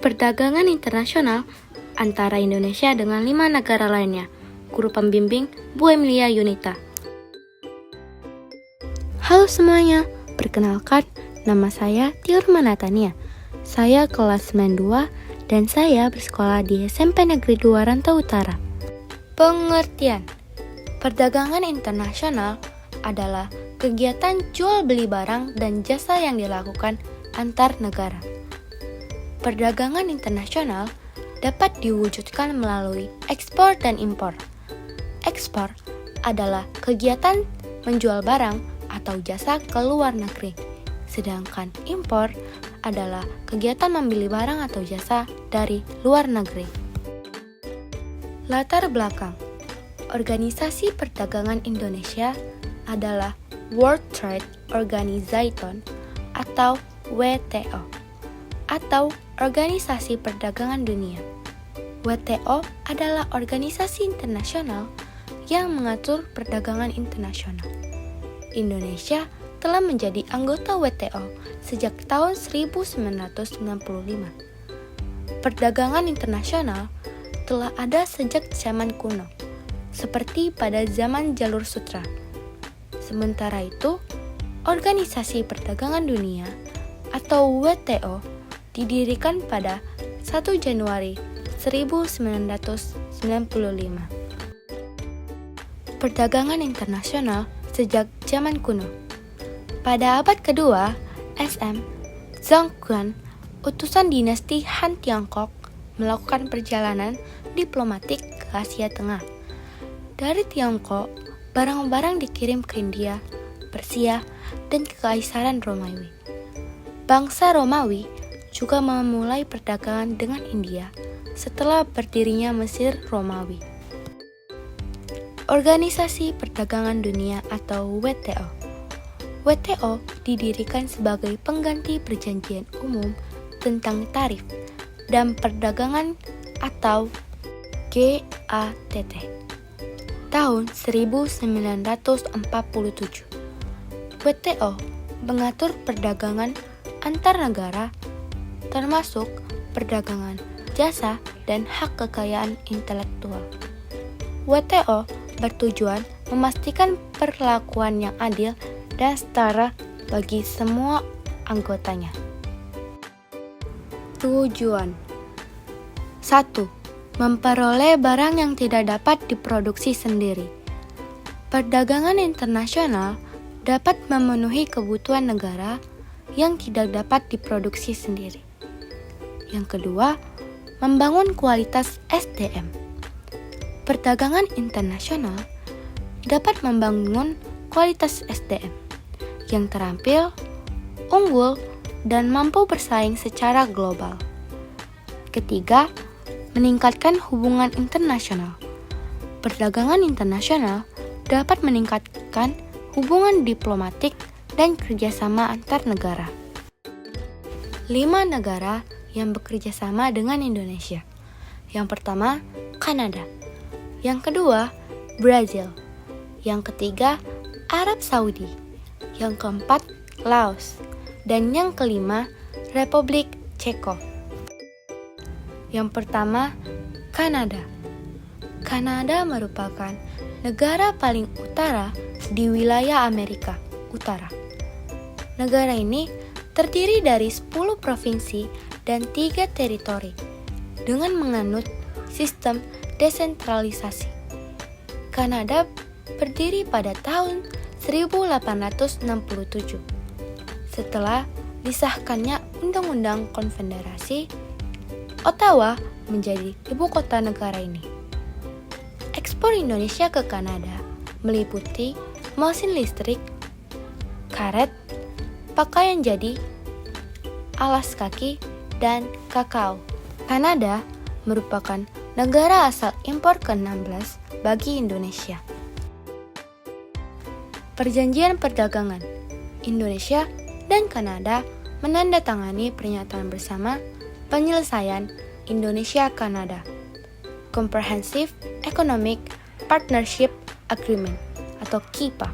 Perdagangan internasional antara Indonesia dengan 5 negara lainnya. Guru pembimbing Bu Emilia Yunita. Halo semuanya, perkenalkan nama saya Tiurma Natania. Saya kelas 92 dan saya bersekolah di SMP Negeri 2 Rantau Utara. Pengertian: perdagangan internasional adalah kegiatan jual beli barang dan jasa yang dilakukan antar negara. Perdagangan internasional dapat diwujudkan melalui ekspor dan impor. Ekspor adalah kegiatan menjual barang atau jasa ke luar negeri, sedangkan impor adalah kegiatan membeli barang atau jasa dari luar negeri. Latar belakang: Organisasi Perdagangan Indonesia adalah World Trade Organization atau WTO, atau Organisasi Perdagangan Dunia. WTO adalah organisasi internasional yang mengatur perdagangan internasional. Indonesia telah menjadi anggota WTO sejak tahun 1995. Perdagangan internasional telah ada sejak zaman kuno, seperti pada zaman Jalur Sutra. Sementara itu, Organisasi Perdagangan Dunia atau WTO didirikan pada 1 Januari 1995. Perdagangan internasional sejak zaman kuno. Pada abad kedua, SM Zhongguan, utusan dinasti Han Tiongkok, melakukan perjalanan diplomatik ke Asia Tengah. Dari Tiongkok, barang-barang dikirim ke India, Persia, dan Kekaisaran Romawi. Bangsa Romawi juga memulai perdagangan dengan India setelah berdirinya Mesir Romawi. Organisasi Perdagangan Dunia atau WTO. WTO didirikan sebagai pengganti Perjanjian Umum tentang Tarif dan Perdagangan atau GATT tahun 1947. WTO mengatur perdagangan antar negara, termasuk perdagangan jasa dan hak kekayaan intelektual. WTO bertujuan memastikan perlakuan yang adil dan setara bagi semua anggotanya. Tujuan: 1. Memperoleh barang yang tidak dapat diproduksi sendiri. Perdagangan internasional dapat memenuhi kebutuhan negara yang tidak dapat diproduksi sendiri. Yang kedua, membangun kualitas SDM. Perdagangan internasional dapat membangun kualitas SDM yang terampil, unggul, dan mampu bersaing secara global. Ketiga, meningkatkan hubungan internasional. Perdagangan internasional dapat meningkatkan hubungan diplomatik dan kerjasama antar negara. 5 negara yang bekerja sama dengan Indonesia. Yang pertama, Kanada. Yang kedua, Brazil. Yang ketiga, Arab Saudi. Yang keempat, Laos. Dan yang kelima, Republik Ceko. Yang pertama, Kanada. Kanada merupakan negara paling utara di wilayah Amerika Utara. Negara ini terdiri dari 10 provinsi dan 3 teritori dengan menganut sistem desentralisasi. Kanada berdiri pada tahun 1867 setelah disahkannya Undang-Undang Konfederasi. Ottawa menjadi ibu kota negara ini. Ekspor Indonesia ke Kanada meliputi mesin listrik, karet, pakaian jadi, alas kaki, dan kakao. Kanada merupakan negara asal impor ke-16 bagi Indonesia. Perjanjian perdagangan Indonesia dan Kanada menandatangani pernyataan bersama penyelesaian Indonesia-Kanada Comprehensive Economic Partnership Agreement atau KIPA.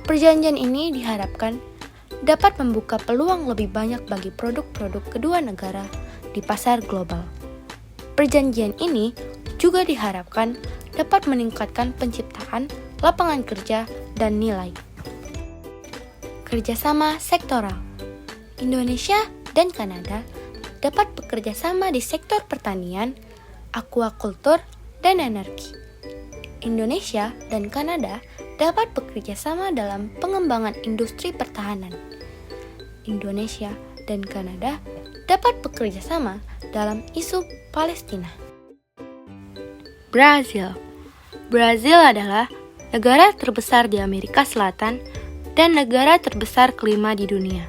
Perjanjian ini diharapkan dapat membuka peluang lebih banyak bagi produk-produk kedua negara di pasar global. Perjanjian ini juga diharapkan dapat meningkatkan penciptaan lapangan kerja dan nilai. Kerjasama sektoral. Indonesia dan Kanada dapat bekerja sama di sektor pertanian, aquaculture, dan energi. Indonesia dan Kanada dapat bekerja sama dalam pengembangan industri pertahanan. Indonesia dan Kanada dapat bekerja sama dalam isu Palestina. Brazil. Brazil adalah negara terbesar di Amerika Selatan dan negara terbesar kelima di dunia.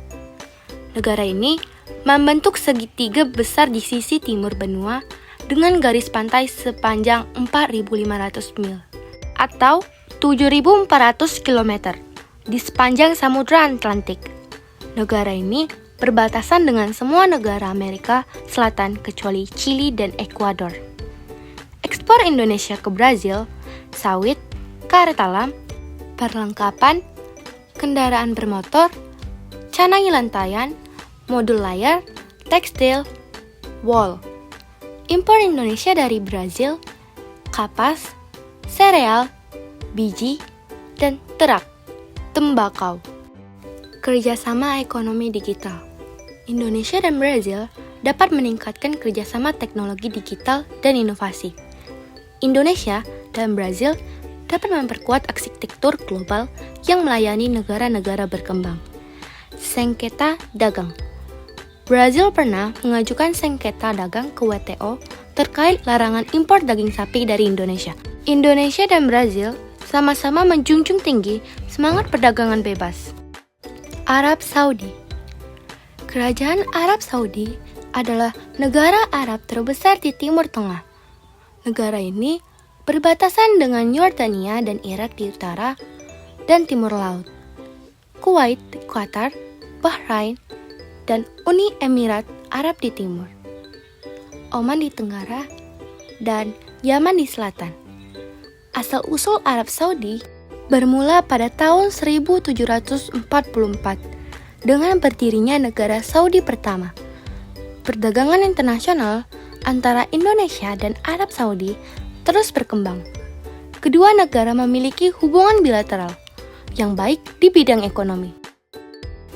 Negara ini membentuk segitiga besar di sisi timur benua dengan garis pantai sepanjang 4.500 mil atau 7.400 km di sepanjang Samudra Atlantik. Negara ini berbatasan dengan semua negara Amerika Selatan kecuali Chili dan Ekuador. Ekspor Indonesia ke Brazil, sawit, karet alam, perlengkapan, kendaraan bermotor, canai lantaian, modul layar, tekstil, wool. Impor Indonesia dari Brazil, kapas, sereal, biji, dan terak, tembakau. Kerjasama ekonomi digital. Indonesia dan Brazil dapat meningkatkan kerjasama teknologi digital dan inovasi. Indonesia dan Brazil dapat memperkuat arsitektur global yang melayani negara-negara berkembang. Sengketa dagang. Brazil pernah mengajukan sengketa dagang ke WTO terkait larangan impor daging sapi dari Indonesia. Indonesia dan Brazil sama-sama menjunjung tinggi semangat perdagangan bebas. Arab Saudi. Kerajaan Arab Saudi adalah negara Arab terbesar di Timur Tengah. Negara ini berbatasan dengan Yordania dan Irak di utara dan timur laut, Kuwait, Qatar, Bahrain, dan Uni Emirat Arab di timur, Oman di tenggara, dan Yaman di selatan. Asal-usul Arab Saudi bermula pada tahun 1744 dengan berdirinya negara Saudi pertama. Perdagangan internasional antara Indonesia dan Arab Saudi terus berkembang. Kedua negara memiliki hubungan bilateral yang baik di bidang ekonomi.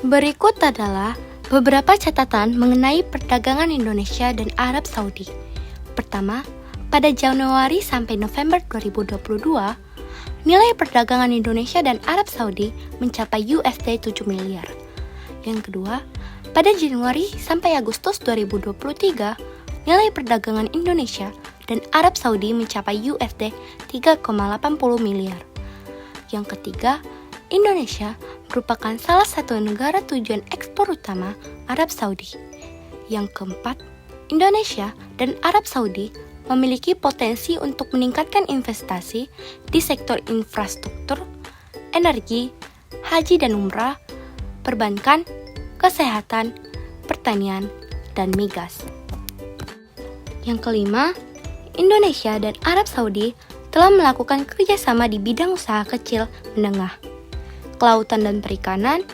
Berikut adalah beberapa catatan mengenai perdagangan Indonesia dan Arab Saudi. Pertama, pada Januari sampai November 2022, nilai perdagangan Indonesia dan Arab Saudi mencapai USD 7 miliar. Yang kedua, pada Januari sampai Agustus 2023, nilai perdagangan Indonesia dan Arab Saudi mencapai USD 3,80 miliar. Yang ketiga, Indonesia merupakan salah satu negara tujuan ekspor utama Arab Saudi. Yang keempat, Indonesia dan Arab Saudi memiliki potensi untuk meningkatkan investasi di sektor infrastruktur, energi, haji dan umrah, perbankan, kesehatan, pertanian, dan migas. Yang kelima, Indonesia dan Arab Saudi telah melakukan kerjasama di bidang usaha kecil menengah, kelautan dan perikanan,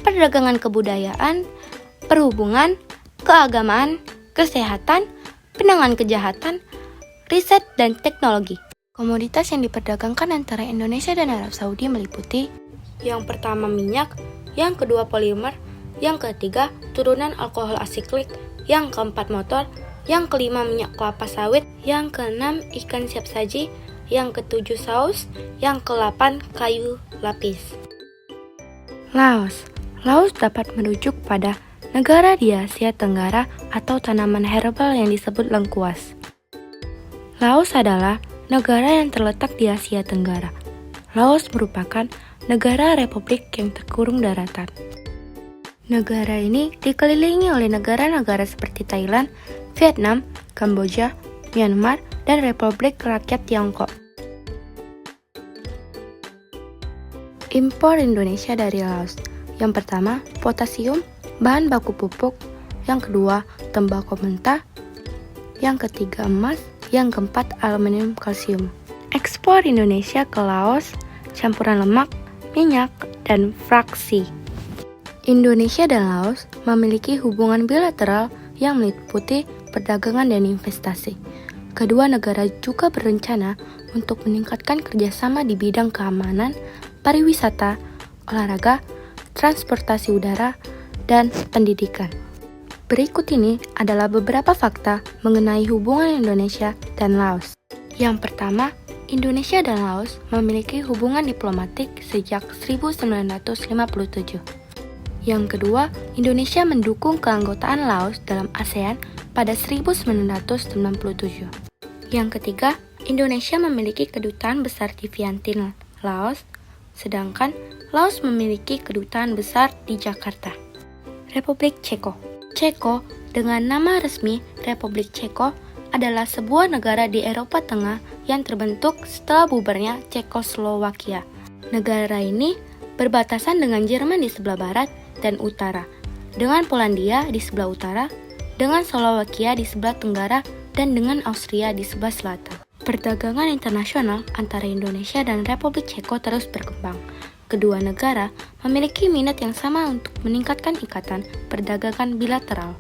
perdagangan kebudayaan, perhubungan, keagamaan, kesehatan, penanganan kejahatan, riset, dan teknologi. Komoditas yang diperdagangkan antara Indonesia dan Arab Saudi meliputi yang pertama minyak, yang kedua polimer, yang ketiga turunan alkohol asiklik, yang keempat motor, yang kelima minyak kelapa sawit, yang keenam ikan siap saji, yang ketujuh saus, yang ke-8 kayu lapis. Laos. Laos dapat merujuk pada negara di Asia Tenggara atau tanaman herbal yang disebut lengkuas. Laos adalah negara yang terletak di Asia Tenggara. Laos merupakan negara republik yang terkurung daratan. Negara ini dikelilingi oleh negara-negara seperti Thailand, Vietnam, Kamboja, Myanmar, dan Republik Rakyat Tiongkok. Impor Indonesia dari Laos. Yang pertama, potasium, bahan baku pupuk. Yang kedua, tembakau mentah. Yang ketiga, emas. Yang keempat, aluminium kalsium. Ekspor Indonesia ke Laos, campuran lemak, minyak, dan fraksi. Indonesia dan Laos memiliki hubungan bilateral yang meliputi perdagangan dan investasi. Kedua negara juga berencana untuk meningkatkan kerjasama di bidang keamanan, pariwisata, olahraga, transportasi udara, dan pendidikan. Berikut ini adalah beberapa fakta mengenai hubungan Indonesia dan Laos. Yang pertama, Indonesia dan Laos memiliki hubungan diplomatik sejak 1957. Yang kedua, Indonesia mendukung keanggotaan Laos dalam ASEAN pada 1997. Yang ketiga, Indonesia memiliki kedutaan besar di Vientiane, Laos, sedangkan Laos memiliki kedutaan besar di Jakarta. Republik Ceko. Ceko dengan nama resmi Republik Ceko adalah sebuah negara di Eropa Tengah yang terbentuk setelah bubarnya Cekoslowakia. Negara ini berbatasan dengan Jerman di sebelah barat dan utara, dengan Polandia di sebelah utara, dengan Slowakia di sebelah tenggara, dan dengan Austria di sebelah selatan. Perdagangan internasional antara Indonesia dan Republik Ceko terus berkembang. Kedua negara memiliki minat yang sama untuk meningkatkan ikatan perdagangan bilateral.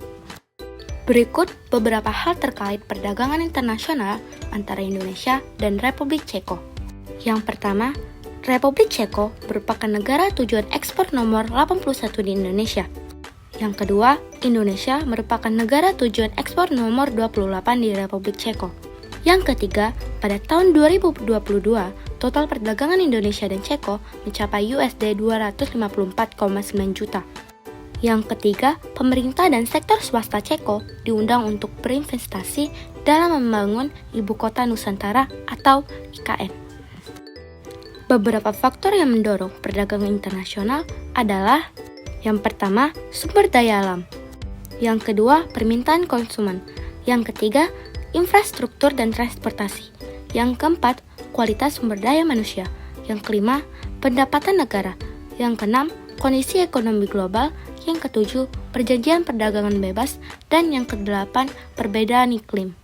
Berikut beberapa hal terkait perdagangan internasional antara Indonesia dan Republik Ceko. Yang pertama, Republik Ceko merupakan negara tujuan ekspor nomor 81 di Indonesia. Yang kedua, Indonesia merupakan negara tujuan ekspor nomor 28 di Republik Ceko. Yang ketiga, pada tahun 2022, total perdagangan Indonesia dan Ceko mencapai USD 254,9 juta. Yang ketiga, pemerintah dan sektor swasta Ceko diundang untuk berinvestasi dalam membangun Ibu Kota Nusantara atau IKN. Beberapa faktor yang mendorong perdagangan internasional adalah: yang pertama, sumber daya alam. Yang kedua, permintaan konsumen. Yang ketiga, infrastruktur dan transportasi. Yang keempat, kualitas sumber daya manusia. Yang kelima, pendapatan negara. Yang keenam, kondisi ekonomi global. Yang ketujuh, perjanjian perdagangan bebas. Dan yang kedelapan, perbedaan iklim.